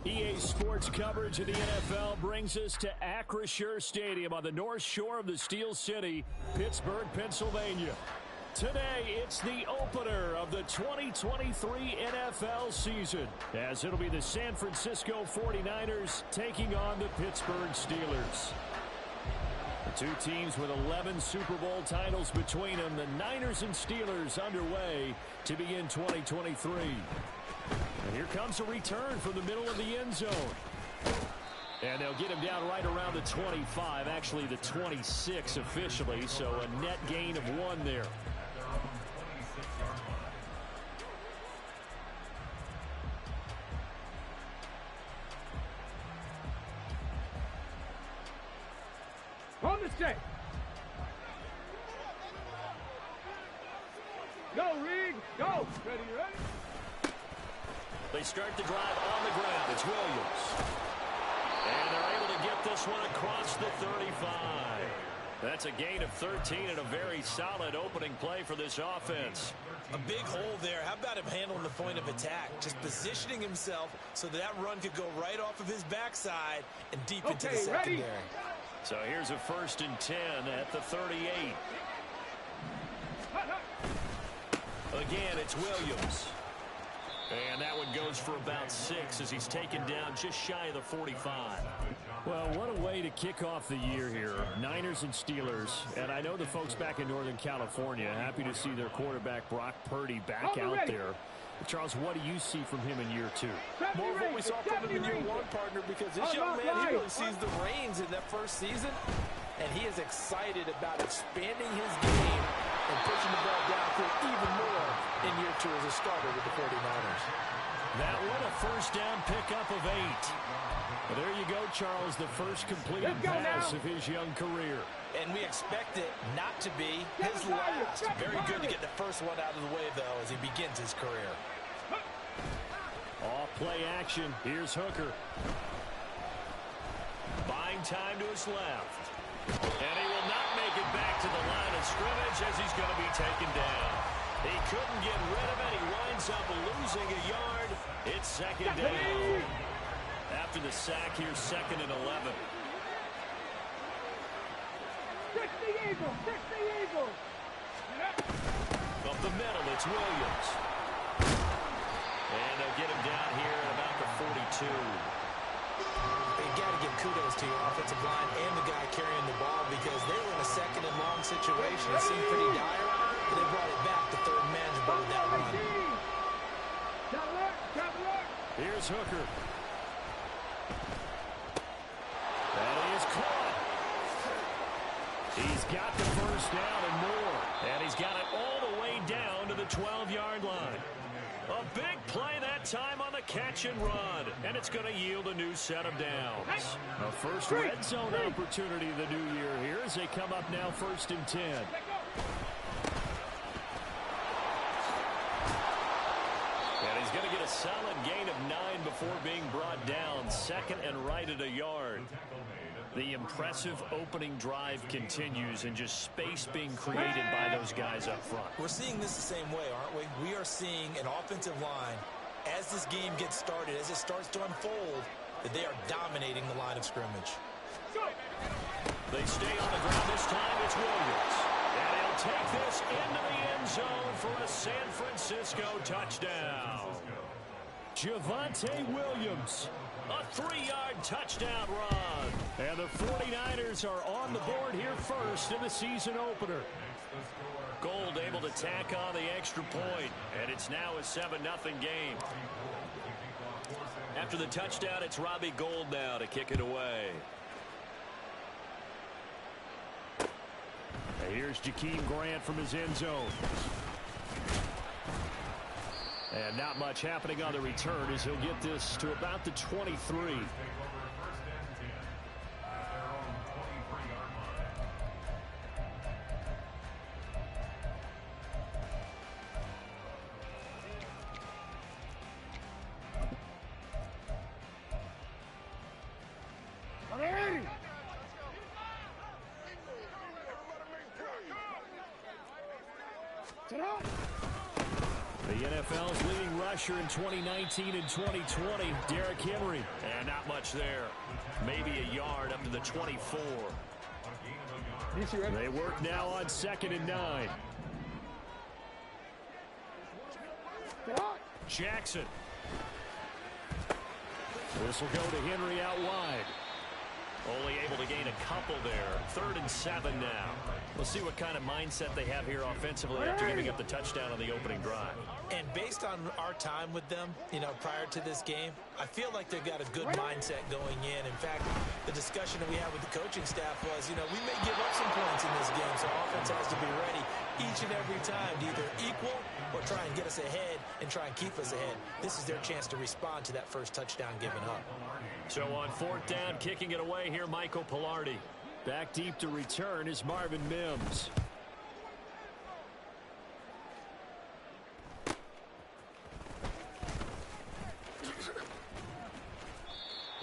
EA Sports coverage of the NFL brings us to Acrisure Stadium on the north shore of the Steel City, Pittsburgh, Pennsylvania. Today, it's the opener of the 2023 NFL season, as it'll be the San Francisco 49ers taking on the Pittsburgh Steelers. The two teams with 11 Super Bowl titles between them, the Niners and Steelers underway to begin 2023. And here comes a return from the middle of the end zone. And they'll get him down right around the 25, actually the 26 officially, so a net gain of 1 there. On the set. Go, Reed. Go. Ready, ready. They start the drive on the ground. It's Williams. And they're able to get this one across the 35. That's a gain of 13 and a very solid opening play for this offense. A big hole there. How about him handling the point of attack? Just positioning himself so that run could go right off of his backside and deep into the secondary. Ready. So here's a 1st and 10 at the 38. Again, it's Williams. And that one goes for about 6 as he's taken down just shy of the 45. Well, what a way to kick off the year here. Niners and Steelers. And I know the folks back in Northern California happy to see their quarterback Brock Purdy back out there. Charles, what do you see from him in year 2? More of what we saw from him in year 1, partner, because this young man, he really sees the reins in that first season, and he is excited about expanding his game and pushing the ball downfield even more in year 2 as a starter with the 49ers. That one a 1st down pickup of 8. Well, there you go, Charles, the first completed pass of his young career. And we expect it not to be his last. Very good to get the first one out of the way, though, as he begins his career. Off play action. Here's Hooker. Buying time to his left. And he will not make it back to the line of scrimmage as he's going to be taken down. He couldn't get rid of it. He winds up losing a yard. It's 2nd down. After the sack, here's 2nd and 11. Fix the eagle. Fix the eagle. Up the middle, it's Williams. And they'll get him down here at about the 42. You got to give kudos to your offensive line and the guy carrying the ball, because they were in a 2nd and long situation. It seemed pretty dire, but they brought it back to third manageable with that run. Here's Hooker. That is caught. He's got the 1st down and more. And he's got it all the way down to the 12-yard line. A big play that time on the catch and run. And it's going to yield a new set of downs. A first red zone opportunity the new year here as they come up now 1st and 10. And he's going to get a solid gain of 9 before being brought down. 2nd and right at a yard. The impressive opening drive continues, and just space being created by those guys up front. We're seeing this the same way, aren't we? We are seeing an offensive line, as this game gets started, as it starts to unfold, that they are dominating the line of scrimmage. They stay on the ground this time. It's Williams. And he'll take this into the end zone for a San Francisco touchdown. Javonte Williams. A 3-yard touchdown run. And the 49ers are on the board here first in the season opener. Gold able to tack on the extra point. And it's now a 7-0 game. After the touchdown, it's Robbie Gould now to kick it away. And here's Jakeem Grant from his end zone. And not much happening on the return as he'll get this to about the 23. The NFL's leading rusher in 2019 and 2020, Derrick Henry. And not much there. Maybe a yard up to the 24. They work now on 2nd and 9. Jackson. This will go to Henry out wide. Only able to gain a couple there. 3rd and 7 now. We'll see what kind of mindset they have here offensively after giving up the touchdown on the opening drive. And based on our time with them, prior to this game, I feel like they've got a good mindset going in. In fact, the discussion that we had with the coaching staff was, we may give up some points in this game, so offense has to be ready each and every time to either equal or try and get us ahead and try and keep us ahead. This is their chance to respond to that first touchdown given up. So on 4th down, kicking it away here, Michael Pilardi. Back deep to return is Marvin Mims.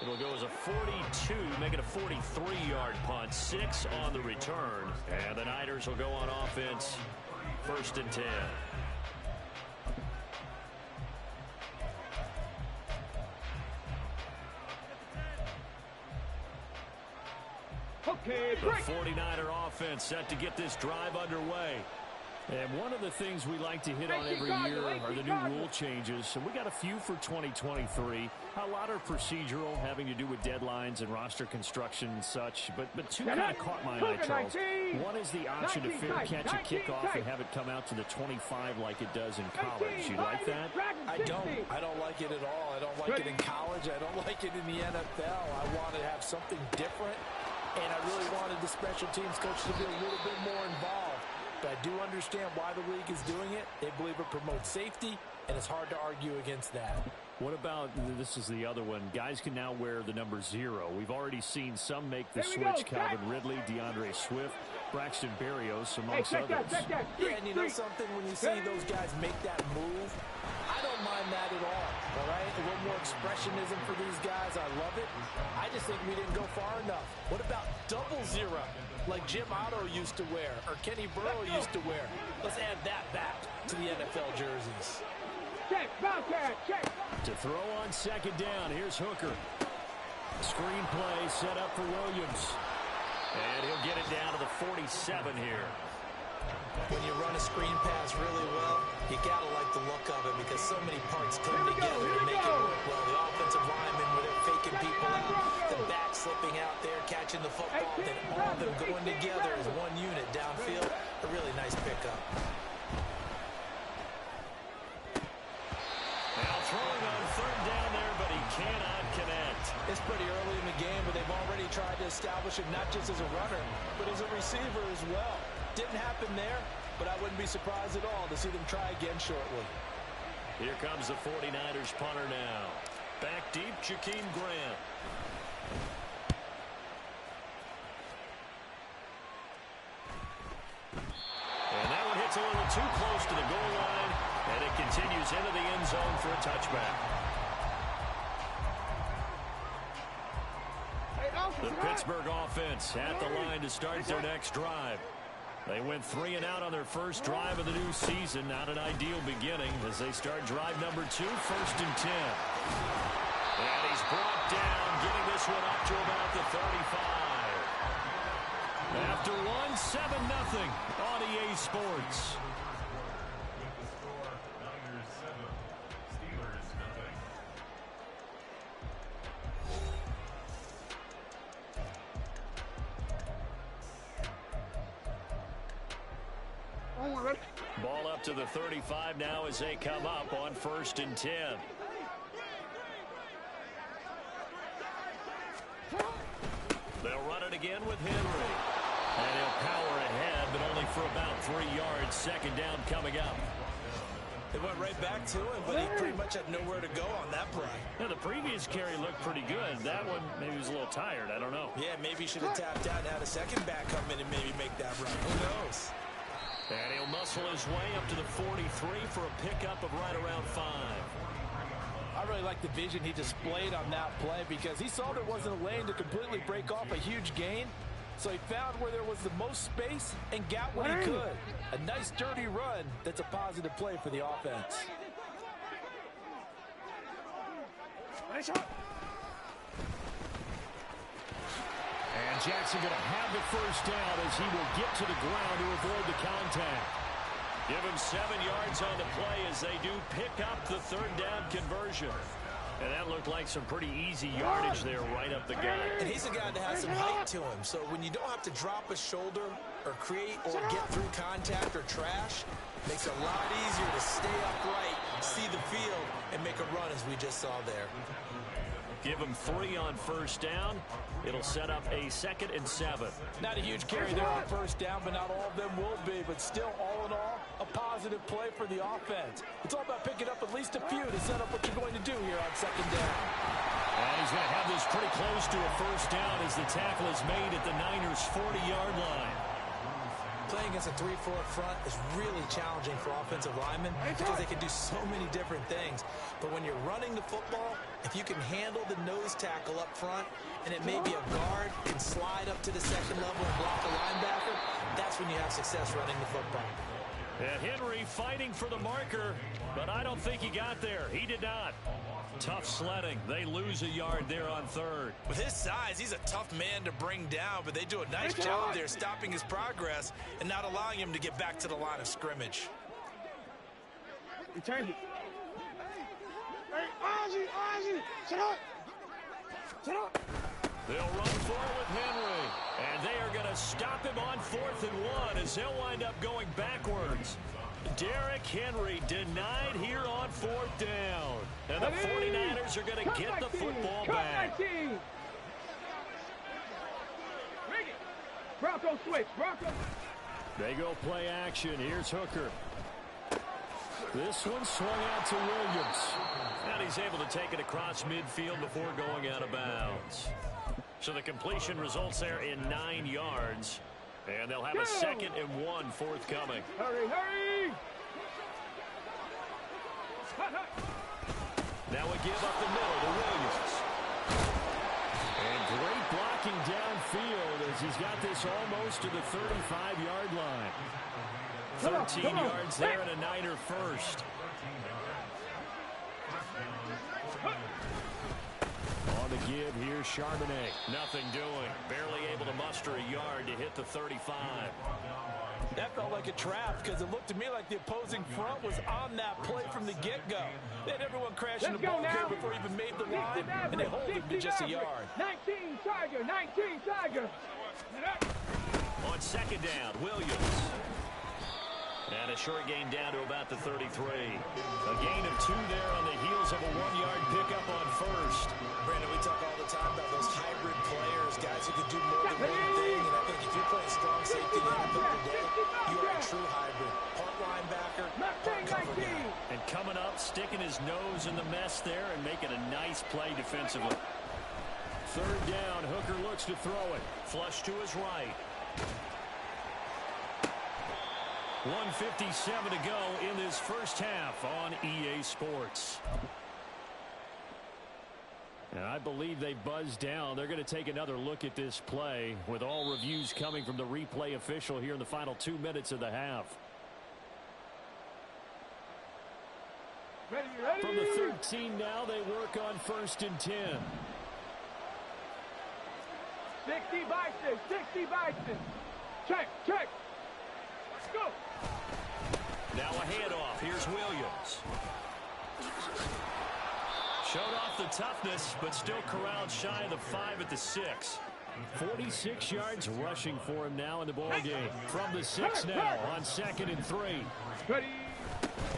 It'll go as a 42, make it a 43-yard punt. 6 on the return. And the Niners will go on offense. 1st and 10. Okay, the 49er offense set to get this drive underway. And one of the things we like to hit on every year are the new rule changes. And we got a few for 2023. A lot are procedural, having to do with deadlines and roster construction and such. But two kind of caught my eye, Charles. One is the option to fair catch a kickoff and have it come out to the 25 like it does in college. You like that? I don't like it at all. I don't like it in college. I don't like it in the NFL. I want to have something different. And I really wanted the special teams coach to be a little bit more involved. But I do understand why the league is doing it. They believe it promotes safety, and it's hard to argue against that. What about, this is the other one, guys can now wear the number 0. We've already seen some make the switch. Calvin Ridley, DeAndre Swift, Braxton Berrios, amongst others. Yeah, and you know something, when you see those guys make that move, I don't mind that at all right? A little more expressionism for these guys. I love it. I just think we didn't go far enough. What about 00, like Jim Otto used to wear or Kenny Burrow used to wear? Let's add that back to the NFL jerseys. Check, check. To throw on 2nd down, here's Hooker. Screen play set up for Williams. And he'll get it down to the 47 here. When you run a screen pass really well, you got to like the look of it because so many parts come together to make it work well. The offensive linemen with it faking people out, the back slipping out there, catching the football, then all of them going together as one unit downfield. A really nice pickup. Now throwing on 3rd down there, but he cannot connect. It's pretty early in the game, but they've already tried to establish him not just as a runner, but as a receiver as well. Didn't happen there, but I wouldn't be surprised at all to see them try again shortly. Here comes the 49ers punter now. Back deep, Jakeem Grant. And that one hits a little too close to the goal line, and it continues into the end zone for a touchback. The Pittsburgh offense at the line to start their next drive. They went 3 and out on their first drive of the new season. Not an ideal beginning as they start drive number 2, 1st and 10. And he's brought down, getting this one up to about the 35. After one, 7-0 on EA Sports. Ball up to the 35 now as they come up on 1st and 10. They'll run it again with Henry. And he'll power ahead, but only for about 3 yards. 2nd down coming up. They went right back to him, but he pretty much had nowhere to go on that play. Yeah, the previous carry looked pretty good. That one, maybe he was a little tired. I don't know. Yeah, maybe he should have tapped out and had a second back come in and maybe make that run. Who knows? And he'll muscle his way up to the 43 for a pickup of right around 5. I really like the vision he displayed on that play because he saw there wasn't a lane to completely break off a huge gain. So he found where there was the most space and got what he could. A nice dirty run that's a positive play for the offense. And Jackson going to have the first down as he will get to the ground to avoid the contact. Give him 7 yards on the play as they do pick up the third down conversion. And that looked like some pretty easy yardage there right up the gut. And he's a guy that has some height to him. So when you don't have to drop a shoulder or create or get through contact or trash, makes it a lot easier to stay upright, see the field, and make a run as we just saw there. Give him 3 on first down. It'll set up a 2nd and 7. Not a huge carry there on first down, but not all of them will be. But still, all in all, a positive play for the offense. It's all about picking up at least a few to set up what you're going to do here on 2nd down. And he's going to have this pretty close to a first down as the tackle is made at the Niners' 40-yard line. Playing against a 3-4 front is really challenging for offensive linemen because they can do so many different things. But when you're running the football, if you can handle the nose tackle up front, and it may be a guard, can slide up to the 2nd level and block a linebacker, that's when you have success running the football. And Henry fighting for the marker, but I don't think he got there. He did not. Tough sledding. They lose a yard there on 3rd. With his size, he's a tough man to bring down, but they do a nice job there stopping his progress and not allowing him to get back to the line of scrimmage. Change it. Hey, Ozzy, shut up. Shut up. They'll run forward with Henry, and they are going to stop him on 4th and 1 as he'll wind up going backwards. Derrick Henry denied here on 4th down. And the 49ers are going to get the football back. Bronco switch, Bronco. They go play action. Here's Hooker. This one swung out to Williams. And he's able to take it across midfield before going out of bounds. So the completion results there in 9 yards. And they'll have a 2nd and 1 forthcoming. Hurry, hurry! Now we give up the middle to Williams. And great blocking downfield as he's got this almost to the 35-yard line. 13 yards there and a Niner first. On the give, here's Charbonnet. Nothing doing. Barely able to muster a yard to hit the 35. That felt like a trap because it looked to me like the opposing front was on that play from the get-go. They had everyone crashing the ball carrier before he even made the line, and they hold him to just a yard. 19 Tiger, 19 Tiger. On 2nd down, Williams. And a short gain down to about the 33. A gain of 2 there on the heels of a 1-yard pickup on first. Brandon, we talk all the time about those hybrid players, guys who can do more than one thing. And I think if you're playing strong safety in the NFL today, you are a true hybrid. Part linebacker, part cover guy. And coming up, sticking his nose in the mess there and making a nice play defensively. 3rd down, Hooker looks to throw it. Flush to his right. 1:57 to go in this first half on EA Sports. And I believe they buzzed down. They're going to take another look at this play with all reviews coming from the replay official here in the final 2 minutes of the half. Ready. From the 13 now, they work on 1st and 10. 60 Bison. Check. Let's go. Now a handoff. Here's Williams. Showed off the toughness, but still corralled shy of the 5 at the 6. 46 yards rushing for him now in the ball game. From the 6 now on 2nd and 3. Ready.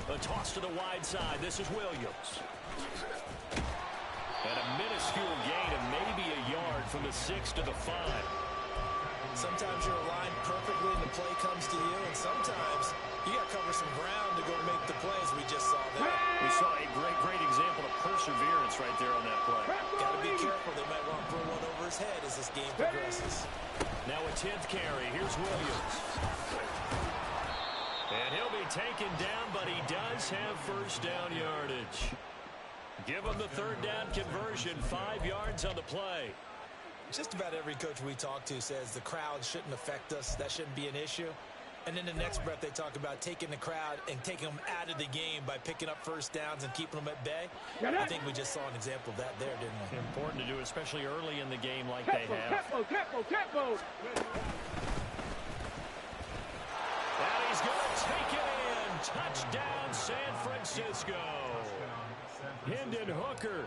A toss to the wide side. This is Williams. And a minuscule gain of maybe a yard from the 6 to the 5. Sometimes you're aligned perfectly and the play comes to you, and sometimes you got to cover some ground to go make the plays we just saw there. We saw a great example of perseverance right there on that play. Got to be careful. They might want to throw one over his head as this game progresses. Now a 10th carry. Here's Williams. And he'll be taken down, but he does have first down yardage. Give him the 3rd down conversion. 5 yards on the play. Just about every coach we talk to says the crowd shouldn't affect us. That shouldn't be an issue. And then the next breath they talk about taking the crowd and taking them out of the game by picking up first downs and keeping them at bay. I think we just saw an example of that there, didn't we? Important to do, especially early in the game like they have. Tempo. And he's going to take it in. Touchdown, San Francisco. Hendon Hooker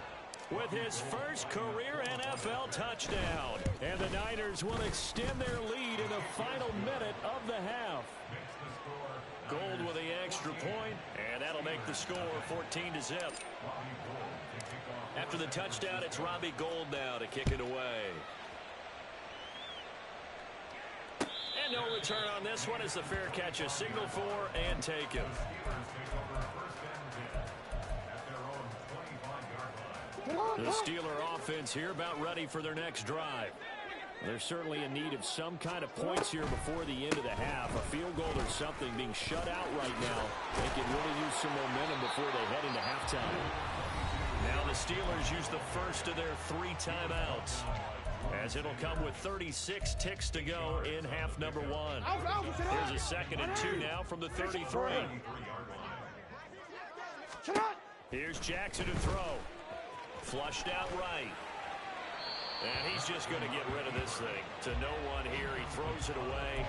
with his first career NFL touchdown. And the Niners will extend their lead in the final minute of the half. Gold with the extra point, and that'll make the score 14-0. After the touchdown, it's Robbie Gould now to kick it away. And no return on this one as the fair catch is signaled for and taken. The Steeler offense here about ready for their next drive. They're certainly in need of some kind of points here before the end of the half. A field goal or something being shut out right now. They can really use some momentum before they head into halftime. Now the Steelers use the first of their 3 timeouts, as it'll come with 36 ticks to go in half number 1. Here's a 2nd and 2 now from the 33. Here's Jackson to throw. Flushed out right. And he's just going to get rid of this thing to no one here. He throws it away,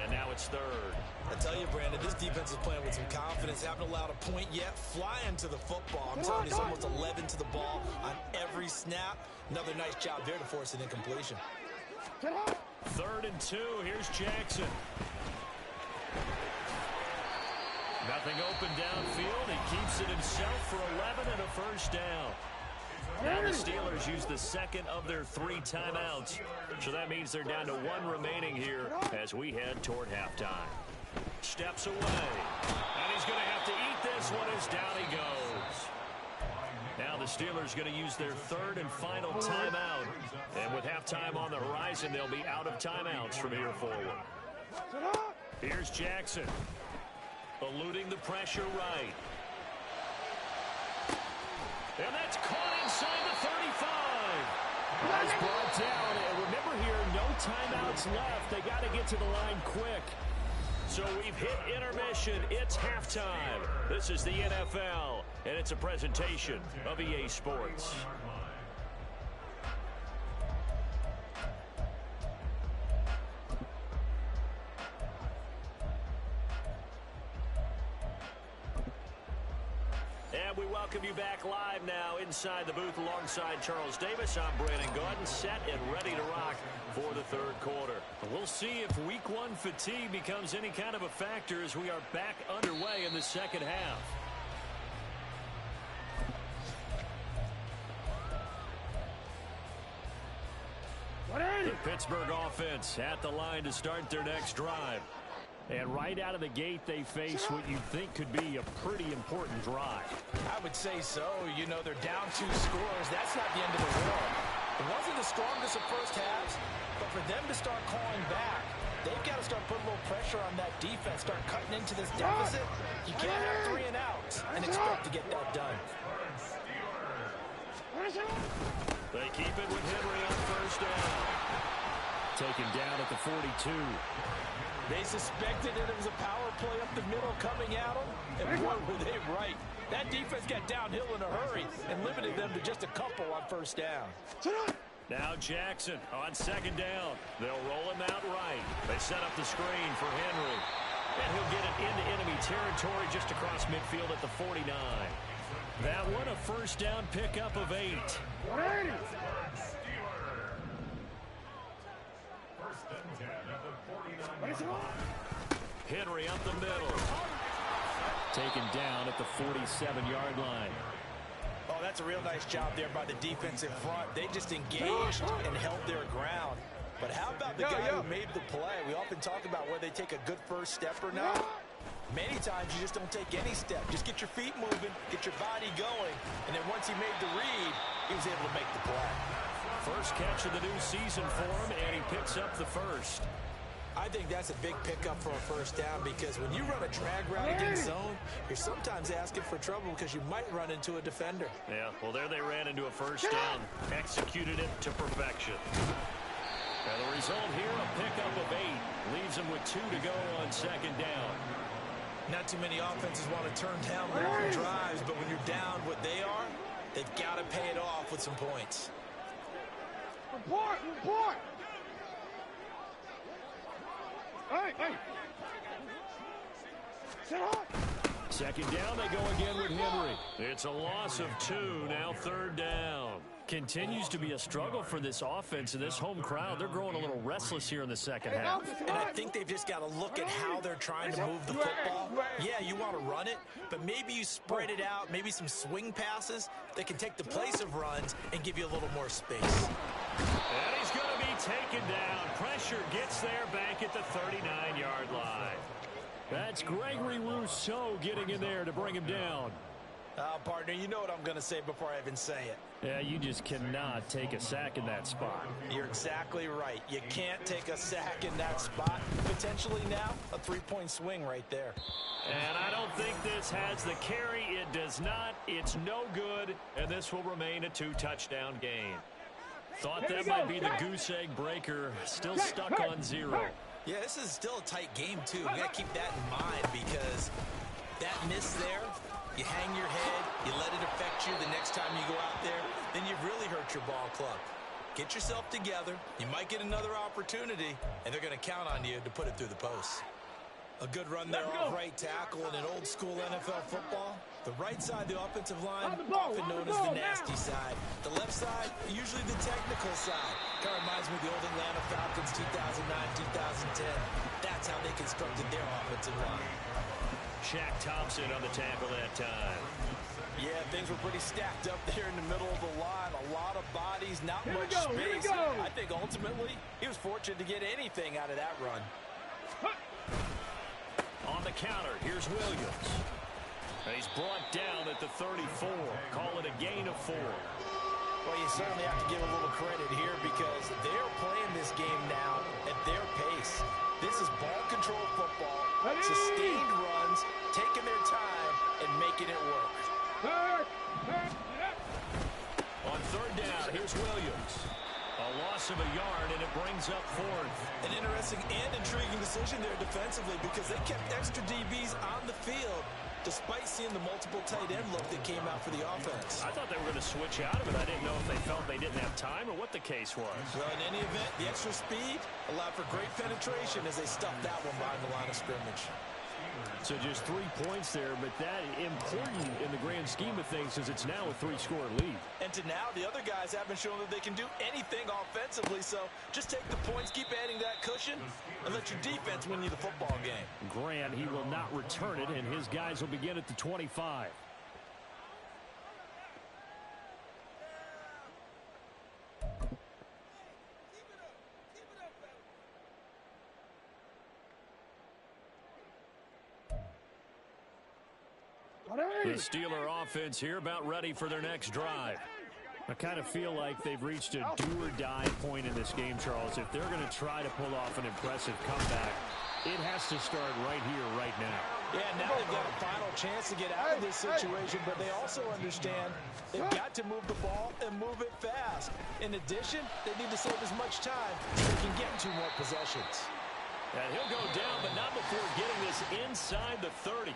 and now it's 3rd. I tell you, Brandon, this defense is playing with some confidence. Haven't allowed a point yet. Flying to the football. I'm telling you, it's almost 11 to the ball on every snap. Another nice job there to force an incompletion. 3rd and 2. Here's Jackson. Nothing open downfield. He keeps it himself for 11 and a first down. Now the Steelers use the 2nd of their 3 timeouts. So that means they're down to 1 remaining here as we head toward halftime. Steps away. And he's going to have to eat this one as down he goes. Now the Steelers going to use their 3rd and final timeout. And with halftime on the horizon, they'll be out of timeouts from here forward. Here's Jackson. Eluding the pressure right. And that's caught inside the 35. That's brought down. And remember here, no timeouts left. They got to get to the line quick. So we've hit intermission. It's halftime. This is the NFL, and it's a presentation of EA Sports. And we welcome you back live now inside the booth alongside Charles Davis. I'm Brandon Gaudin, set and ready to rock for the 3rd quarter. We'll see if week 1 fatigue becomes any kind of a factor as we are back underway in the 2nd half. The Pittsburgh offense at the line to start their next drive. And right out of the gate, they face what you think could be a pretty important drive. I would say so. You know, they're down 2 scores. That's not the end of the world. It wasn't the strongest of first halves, but for them to start calling back, they've got to start putting a little pressure on that defense, start cutting into this deficit. You can't have 3 and outs and expect to get that done. They keep it with Henry on first down. Taken down at the 42. They suspected that it was a power play up the middle coming at them, and boy, were they right. That defense got downhill in a hurry and limited them to just a couple on first down. Now Jackson on 2nd down. They'll roll him out right. They set up the screen for Henry. And he'll get it into enemy territory just across midfield at the 49. That one a first down pickup of 8. Henry up the middle. Taken down at the 47-yard line. Oh, that's a real nice job there by the defense in front. They just engaged and held their ground. But how about the guy who made the play? We often talk about whether they take a good first step or not. Many times you just don't take any step. Just get your feet moving, get your body going, and then once he made the read, he was able to make the play. First catch of the new season for him, and he picks up the first. I think that's a big pickup for a first down because when you run a drag route against zone, you're sometimes asking for trouble because you might run into a defender. Yeah, well, there they ran into a first down. Executed it to perfection. And the result here, a pickup of 8. Leaves them with 2 to go on second down. Not too many offenses want to turn down long drives, but when you're down what they are, they've got to pay it off with some points. Report! Hey! Sit on! Second down, they go again with Henry. It's a loss of 2, now third down. Continues to be a struggle for this offense and this home crowd. They're growing a little restless here in the second half. And I think they've just got to look at how they're trying to move the football. Yeah, you want to run it, but maybe you spread it out, maybe some swing passes that can take the place of runs and give you a little more space. And he's going to be taken down. Pressure gets there back at the 39-yard line. That's Gregory Rousseau getting in there to bring him down. Partner, you know what I'm going to say before I even say it. Yeah, you just cannot take a sack in that spot. You're exactly right. You can't take a sack in that spot. Potentially now, a 3-point swing right there. And I don't think this has the carry. It does not. It's no good. And this will remain a 2-touchdown game. Thought that might be the goose egg breaker. Still stuck on 0. Yeah, this is still a tight game, too. We got to keep that in mind because that miss there, you hang your head, you let it affect you the next time you go out there, then you've really hurt your ball club. Get yourself together. You might get another opportunity, and they're going to count on you to put it through the post. A good run there off right tackle in an old-school NFL football. The right side, the offensive line, often known as the nasty side. The left side, usually the technical side. Kind of reminds me of the old Atlanta Falcons 2009-2010. That's how they constructed their offensive line. Shaq Thompson on the tackle that time. Yeah, things were pretty stacked up there in the middle of the line. A lot of bodies, not much space. I think ultimately he was fortunate to get anything out of that run. On the counter, here's Williams. And he's brought down at the 34. Call it a gain of 4. Well, you certainly have to give a little credit here because they're playing this game now at their pace. This is ball control football, sustained runs, taking their time and making it work. On third down, here's Williams. A loss of a yard, and it brings up 4th. An interesting and intriguing decision there defensively because they kept extra DBs on the field despite seeing the multiple tight end look that came out for the offense. I thought they were going to switch out of it. I didn't know if they felt they didn't have time or what the case was. Well, in any event, the extra speed allowed for great penetration as they stuffed that one behind the line of scrimmage. So just 3 points there, but that important in the grand scheme of things as it's now a 3-score lead. And to now, the other guys haven't shown that they can do anything offensively, so just take the points, keep adding that cushion, and let your defense win you the football game. Grant, he will not return it, and his guys will begin at the 25. The Steeler offense here about ready for their next drive. I kind of feel like they've reached a do-or-die point in this game, Charles. If they're going to try to pull off an impressive comeback, it has to start right here, right now. Yeah, now they've got a final chance to get out of this situation, but they also understand they've got to move the ball and move it fast. In addition, they need to save as much time so they can get 2 more possessions. And he'll go down, but not before getting this inside the 30.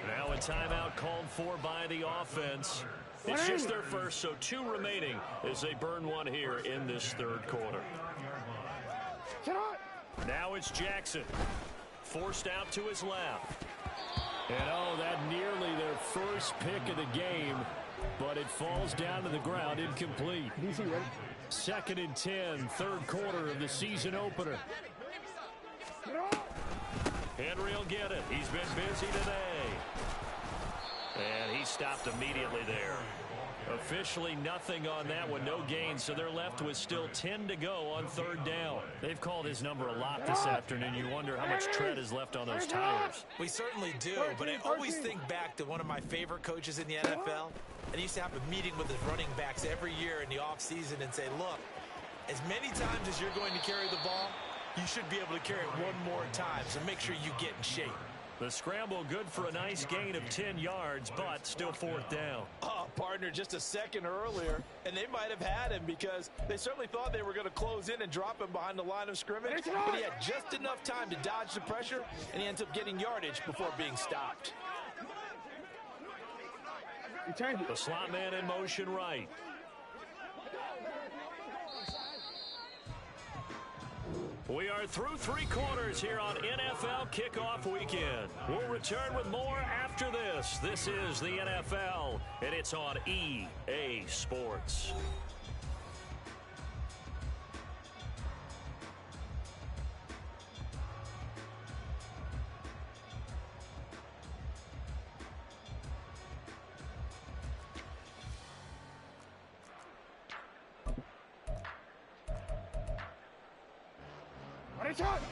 Now a timeout called for by the offense. It's just their first, so 2 remaining as they burn 1 here in this third quarter. Now it's Jackson. Forced out to his left. And oh, that nearly their first pick of the game, but it falls down to the ground incomplete. 2nd and 10, third quarter of the season opener. Henry will get it. He's been busy today. And he stopped immediately there. Officially nothing on that one, no gain, so they're left with still 10 to go on third down. They've called his number a lot this afternoon. You wonder how much tread is left on those tires. We certainly do, but I always think back to one of my favorite coaches in the NFL. And he used to have a meeting with his running backs every year in the offseason and say, look, as many times as you're going to carry the ball, you should be able to carry it one more time, so make sure you get in shape. The scramble good for a nice gain of 10 yards, but still 4th down. Oh, partner, just a second earlier, and they might have had him because they certainly thought they were going to close in and drop him behind the line of scrimmage, but he had just enough time to dodge the pressure, and he ends up getting yardage before being stopped. The slot man in motion right. We are through 3 quarters here on NFL Kickoff Weekend. We'll return with more after this. This is the NFL, and it's on EA Sports.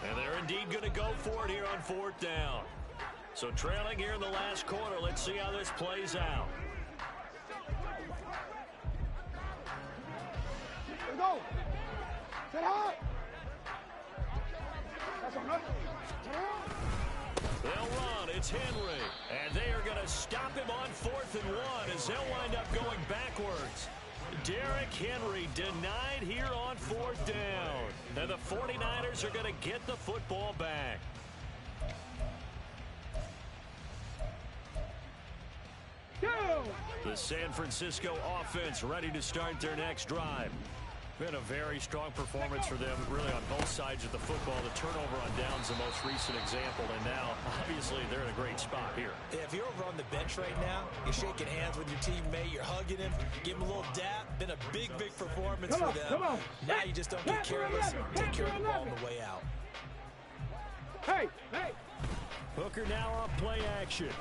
And they're indeed going to go for it here on 4th down. So trailing here in the last quarter. Let's see how this plays out. Let's go. Set high. That's enough. They'll run. It's Henry. And they are going to stop him on 4th and 1 as they'll wind up going backwards. Derrick Henry denied here on 4th down. And the 49ers are going to get the football back. Go! The San Francisco offense ready to start their next drive. Been a very strong performance for them, really, on both sides of the football. The turnover on downs, the most recent example, and now, obviously, they're in a great spot here. Yeah, if you're over on the bench right now, you're shaking hands with your teammate, you're hugging him, give him a little dap. Been a big, big performance for them. Come on. Now you just don't get careless. Take care of the ball on the way out. Hey, hey. Hooker now off play action.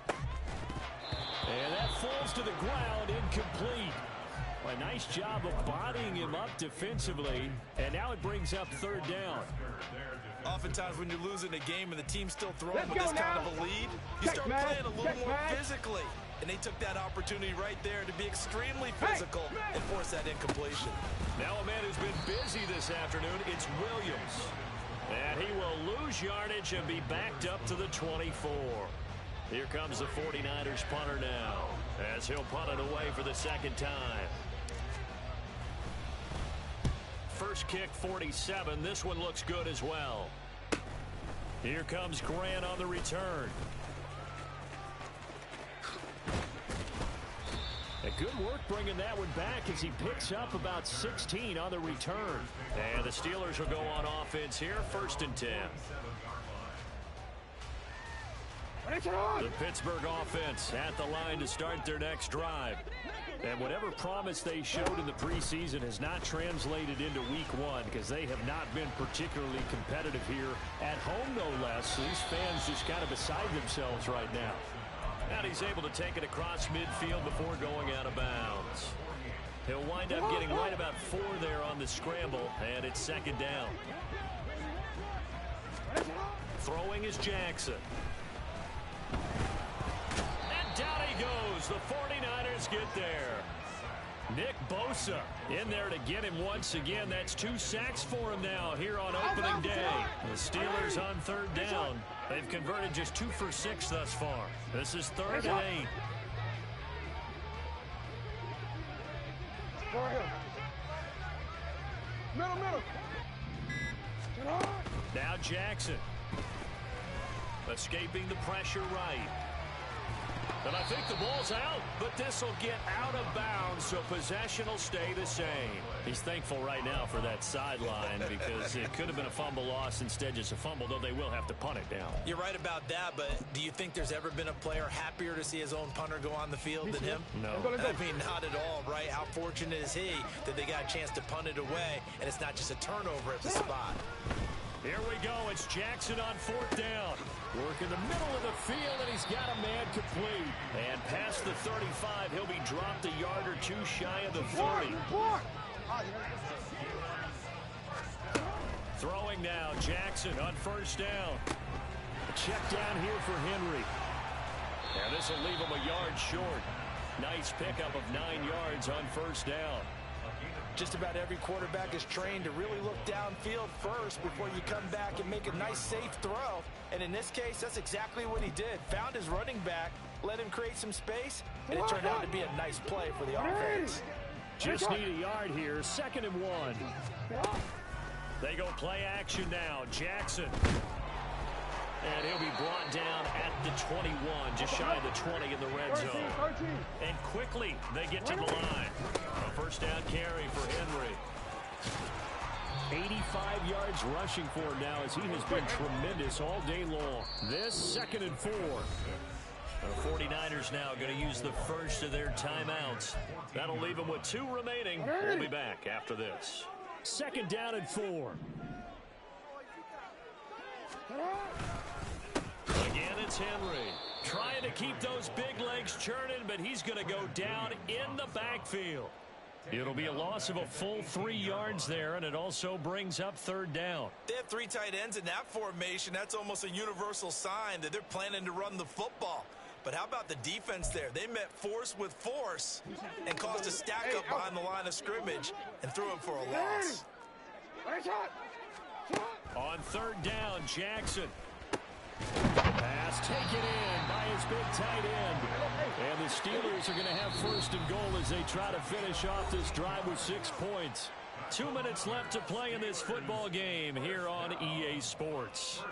And that falls to the ground, incomplete. A nice job of bodying him up defensively, and now it brings up 3rd down. Oftentimes when you're losing a game and the team's still throwing with this kind of a lead, you start playing a little more physically. And they took that opportunity right there to be extremely physical and force that incompletion. Now a man who's been busy this afternoon, it's Williams. And he will lose yardage and be backed up to the 24. Here comes the 49ers punter now, as he'll punt it away for the 2nd time. First kick, 47. This one looks good as well. Here comes Grant on the return. A good work bringing that one back as he picks up about 16 on the return. And the Steelers will go on offense here, 1st and 10. The Pittsburgh offense at the line to start their next drive. And whatever promise they showed in the preseason has not translated into week 1 because they have not been particularly competitive here at home, no less. These fans just kind of beside themselves right now. And he's able to take it across midfield before going out of bounds. He'll wind up getting right about 4 there on the scramble, and it's 2nd down. Throwing is Jackson. And down he goes. The 49ers get there. Nick Bosa in there to get him once again. That's 2 sacks for him now here on opening day. The Steelers on 3rd down. They've converted just 2 for 6 thus far. This is 3rd and 8. Middle. Now Jackson. Escaping the pressure right. And I think the ball's out, but this will get out of bounds, so possession will stay the same. He's thankful right now for that sideline because it could have been a fumble loss, instead just a fumble, though they will have to punt it down. You're right about that, but do you think there's ever been a player happier to see his own punter go on the field than him? No. I mean, not at all, right? How fortunate is he that they got a chance to punt it away, and it's not just a turnover at the spot. Here we go. It's Jackson on 4th down. Work in the middle of the field, and he's got a man complete. And past the 35, he'll be dropped a yard or 2 shy of the 40. Throwing now, Jackson on 1st down. Check down here for Henry. And this will leave him a yard short. Nice pickup of 9 yards on 1st down. Just about every quarterback is trained to really look downfield first before you come back and make a nice, safe throw. And in this case, that's exactly what he did. Found his running back, let him create some space, and it turned out to be a nice play for the offense. Just need a yard here, 2nd and 1. They go play action now. Jackson. And he'll be brought down at the 21, just shy of the 20 in the red zone. And quickly, they get to the line. A first down carry for Henry. 85 yards rushing for him now as he has been tremendous all day long. This 2nd and 4. The 49ers now going to use the first of their timeouts. That'll leave them with 2 remaining. We'll be back after this. 2nd down and 4. Again, it's Henry. Trying to keep those big legs churning, but he's going to go down in the backfield. It'll be a loss of a full 3 yards there, and it also brings up 3rd down. They have 3 tight ends in that formation. That's almost a universal sign that they're planning to run the football. But how about the defense there? They met force with force and caused a stack up behind the line of scrimmage and threw him for a loss. On 3rd down, Jackson. Pass taken in by his big tight end. And the Steelers are going to have 1st and goal as they try to finish off this drive with 6 points. 2 minutes left to play in this football game here on EA Sports.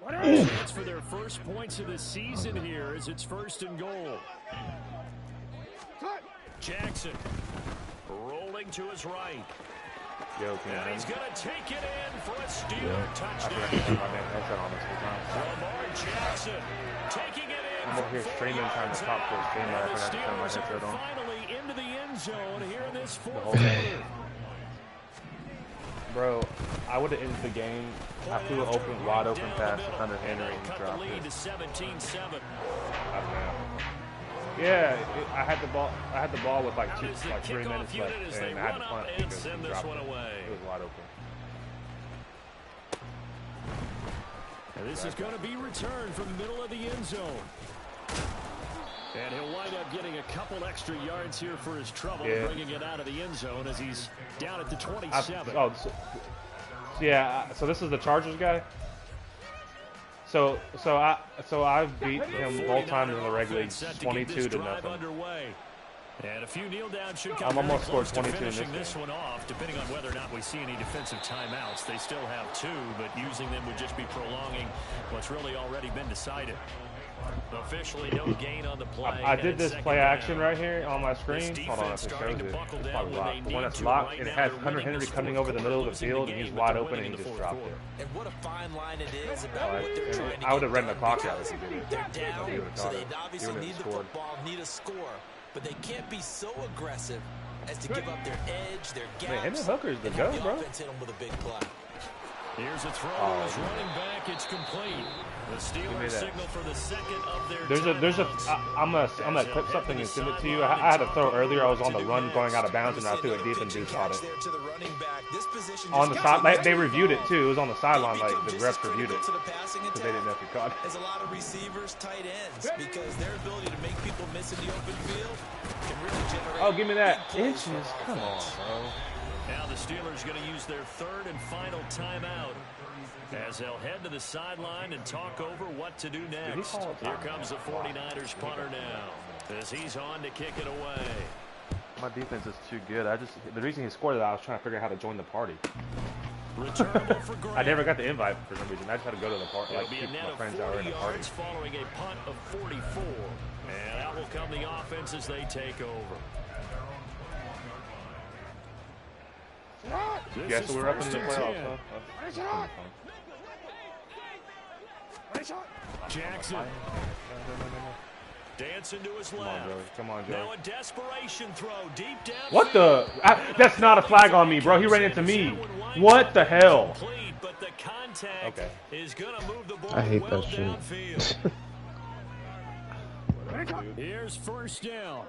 Chance for their first points of the season here as it's 1st and goal. Jackson rolling to his right. And he's going to take it in for a Steeler touchdown. Lamar Jackson taking it in. I'm over here streaming, trying to talk to a streamer. I forgot to turn my headset on. Finally into the end zone here in this 4th whole quarter. Bro, I would have ended the game. I threw an wide open pass to Hunter Henry and he dropped it. To 17-7. Yeah, I had the ball. I had the ball with like 3 minutes left, and I had to punt because he dropped it. It was wide open. And this is going to be returned from the middle of the end zone. And he'll wind up getting a couple extra yards here for his trouble, bringing it out of the end zone as he's down at the 27. So this is the Chargers guy. So I've beat him both times in the regular league, 22-0. Underway. And a few kneel downs should come. I'm almost scored 22 in this one off, depending on whether or not we see any defensive timeouts. They still have 2, but using them would just be prolonging what's really already been decided. Officially, no gain on the play. I did this play action right here on my screen. Hold on, if it shows it. It's probably locked. The one that's locked, and it has Hunter Henry coming over the middle of the field, and he's wide open, and he just dropped it. And what a fine line it is about what they're trying to I would have ran the clock out if he did it. They're down, so they obviously need the football, need a score, but they can't be so aggressive as to give up their edge, their gaps. Man, him and Hooker's the go, bro. Hit him with a big play. Here's a throw to his running back. It's complete. The Steelers signal for the 2nd of their I'm gonna clip something and send it to you. I had a throw earlier. I was on the run going out of bounds, and I threw it deep, and Duke caught it. On the side, they reviewed it too. It was on the sideline, like the refs reviewed it because they didn't know if he caught it. There's a lot of receivers, tight ends, because their ability to make people miss in the open field can really generate. Oh, give me that inches! Come on, bro. Now the Steelers going to use their 3rd and final timeout as they'll head to the sideline and talk over what to do next. Here comes the 49ers punter now as he's on to kick it away. My defense is too good. The reason he scored it, I was trying to figure out how to join the party. Returnable for I never got the invite for some reason. I just had to go to the party, like keep my friends out in the party. Following a punt of 44, and that will come the offense as they take over. Yeah, so we're up in the playoffs, huh? Jackson. Dancing to his left. Come on, Joe. Now a desperation throw deep down. What the? That's not a flag on me, bro. He ran into me. What the hell? But the contact is going to move the ball I hate well that shit. downfield. Here's 1st down.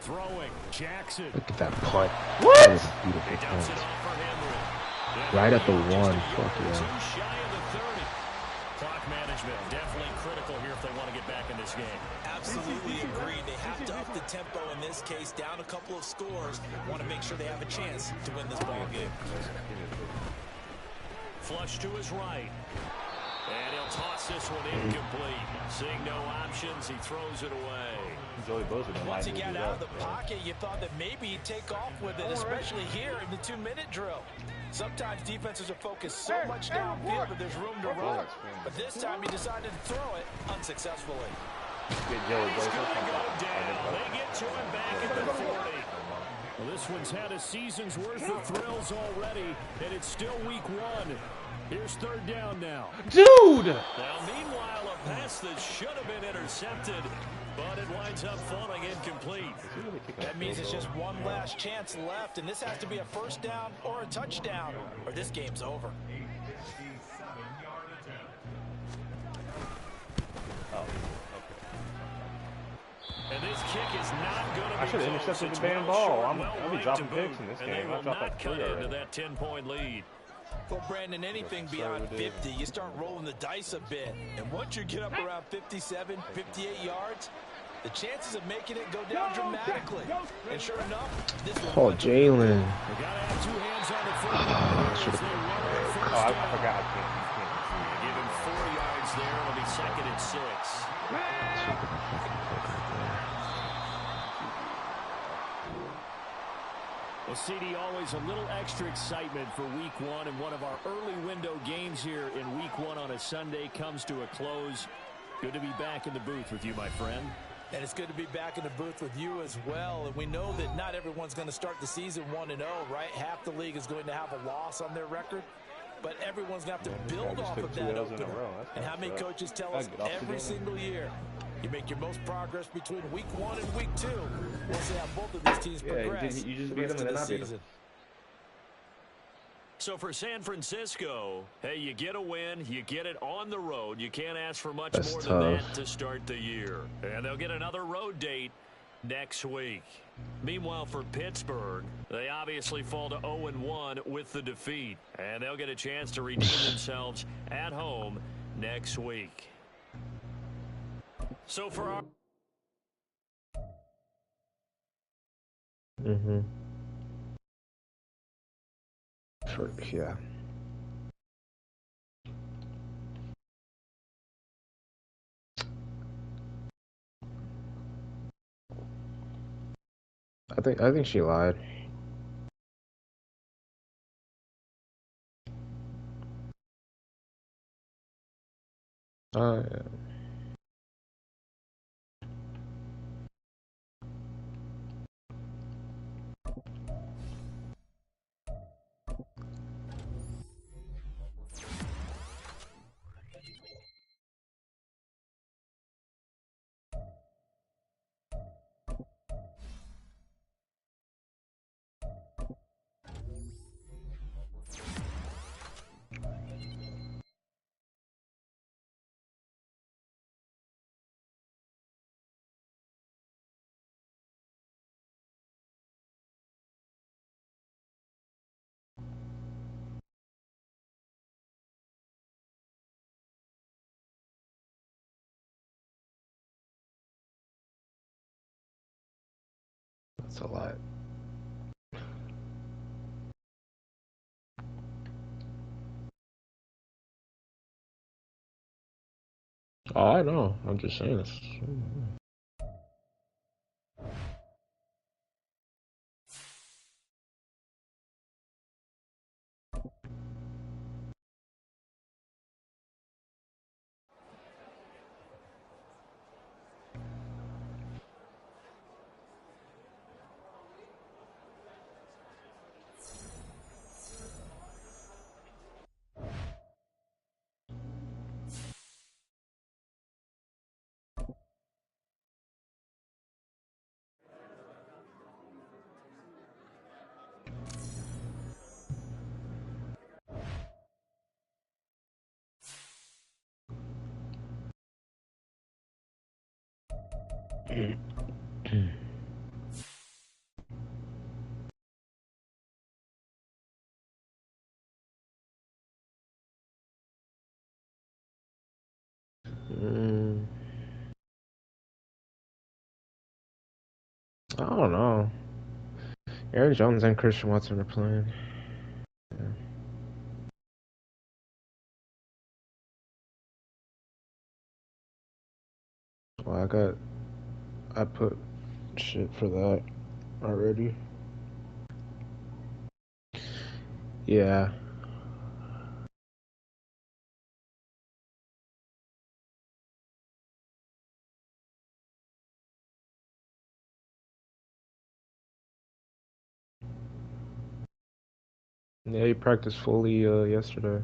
Throwing, Jackson. Look at that punt. What? That was a beautiful He dumps it punt. off for Henry. Right at the one. Fuck Too yeah. shy of the 30. Clock management definitely critical here if they want to get back in this game. Absolutely agreed. They have to up the tempo in this case, down a couple of scores. Want to make sure they have a chance to win this ball game. Flush to his right. And he'll toss this one incomplete. Seeing no options, he throws it away. Joey Bosa didn't Once he like got me out of do the pocket, you thought that maybe he'd take off with it, especially here in the 2-minute drill. Sometimes defenses are focused so much downfield that there's room to run. But this time he decided to throw it unsuccessfully. Get Joey He's Bosa. going to go down. They get to him back at the 40. Well, this one's had a season's worth of thrills already, and it's still week 1. Here's 3rd down now. Dude! Now, meanwhile, a pass that should have been intercepted, but it winds up falling incomplete. That means it's just one last chance left, and this has to be a first down or a touchdown, or this game's over. And this kick is not going to be I should have close. intercepted It's the damn well ball. short, I'll be right dropping to picks boot, in this and game. they I will dropped not like cut 3 into already. that 10-point lead. Well, Brandon, anything beyond 50, you start rolling the dice a bit. And once you get up around 57, 58 yards, the chances of making it go down dramatically. And sure enough, this one. Oh, Jalen. They got to have 2 hands on the football. I forgot I can't. Give him 4 yards there. It'll be 2nd and 6. Well, CD, always a little extra excitement for week 1, and one of our early window games here in week 1 on a Sunday comes to a close. Good to be back in the booth with you, my friend. And it's good to be back in the booth with you as well. And we know that not everyone's going to start the season 1-0, right? Half the league is going to have a loss on their record. But everyone's going to have to build off of that opener. And how many coaches tell us every single year, you make your most progress between week 1 and week 2. We'll see how both of these teams progress. You just beat them and then I beat them. So for San Francisco, hey, you get a win, you get it on the road. You can't ask for much That's more tough. than that to start the year. And they'll get another road date next week. Meanwhile, for Pittsburgh, they obviously fall to 0-1 with the defeat. And they'll get a chance to redeem themselves at home next week. So for our... Yeah. I think she lied. Yeah. That's a lot. Oh, I know. I'm just saying this. I don't know. Aaron Jones and Christian Watson are playing. Yeah. Well, I put shit for that already. Yeah. Yeah, he practiced fully yesterday.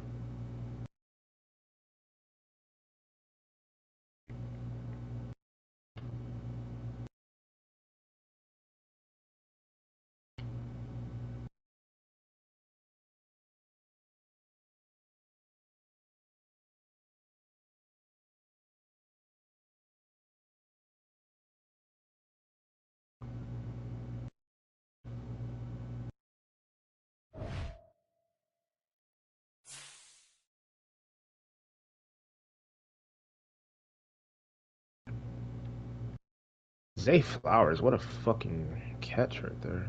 Zay Flowers, what a fucking catch right there.